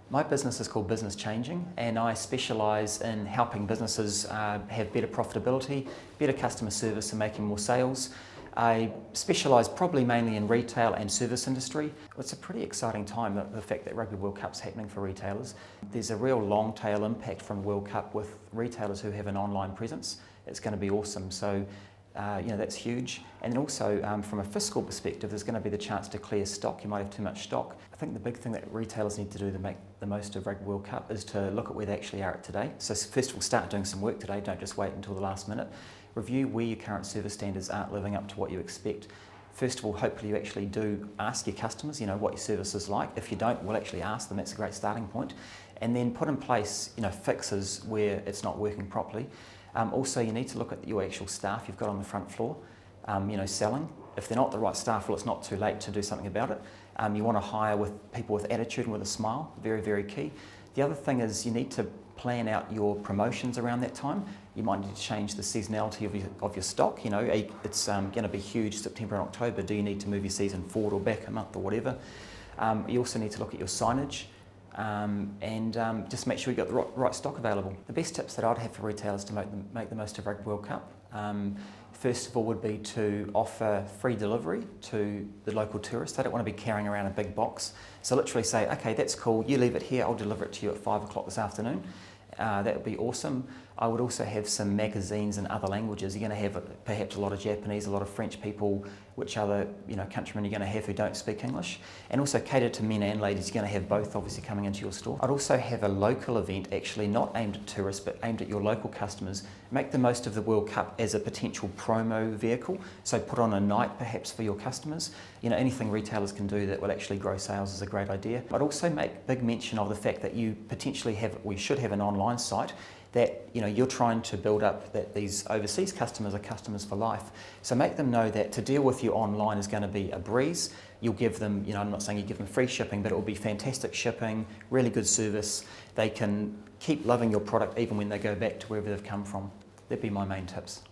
My business is called Business Changing, and I specialise in helping businesses have better profitability, better customer service and making more sales. I specialise probably mainly in retail and service industry. It's a pretty exciting time, the fact that Rugby World Cup's happening for retailers. There's a real long tail impact from the World Cup with retailers who have an online presence. It's going to be awesome. So that's huge. And then also from a fiscal perspective, there's going to be the chance to clear stock. You might have too much stock. I think the big thing that retailers need to do to make the most of Rugby World Cup is to look at where they actually are at today. So first of all, start doing some work today. Don't just wait until the last minute. Review where your current service standards aren't living up to what you expect. First of all, hopefully you actually do ask your customers, what your service is like. If you don't, we'll actually ask them. That's a great starting point. And then put in place, fixes where it's not working properly. Also, you need to look at your actual staff you've got on the front floor, selling. If they're not the right staff, well, it's not too late to do something about it. You want to hire people with attitude and with a smile, very, very key. The other thing is you need to plan out your promotions around that time. You might need to change the seasonality of your stock. It's going to be huge September and October. Do you need to move your season forward or back a month or whatever? You also need to look at your signage. Just make sure you've got the right stock available. The best tips that I'd have for retailers to make the most of Rugby World Cup, first of all, would be to offer free delivery to the local tourists. They don't want to be carrying around a big box. So literally say, okay, that's cool, you leave it here, I'll deliver it to you at 5 o'clock this afternoon. That would be awesome. I would also have some magazines in other languages. You're going to have perhaps a lot of Japanese, a lot of French people, which other countrymen you're going to have who don't speak English. And also cater to men and ladies. You're going to have both obviously coming into your store. I'd also have a local event actually not aimed at tourists but aimed at your local customers. Make the most of the World Cup as a potential promo vehicle. So put on a night perhaps for your customers. Anything retailers can do that will actually grow sales is a great idea. I'd also make big mention of the fact that you potentially should have an online site that you're trying to build up, that these overseas customers are customers for life. So make them know that to deal with you online is going to be a breeze. You'll give them, I'm not saying you give them free shipping, but it will be fantastic shipping, really good service. They can keep loving your product even when they go back to wherever they've come from. That'd be my main tips.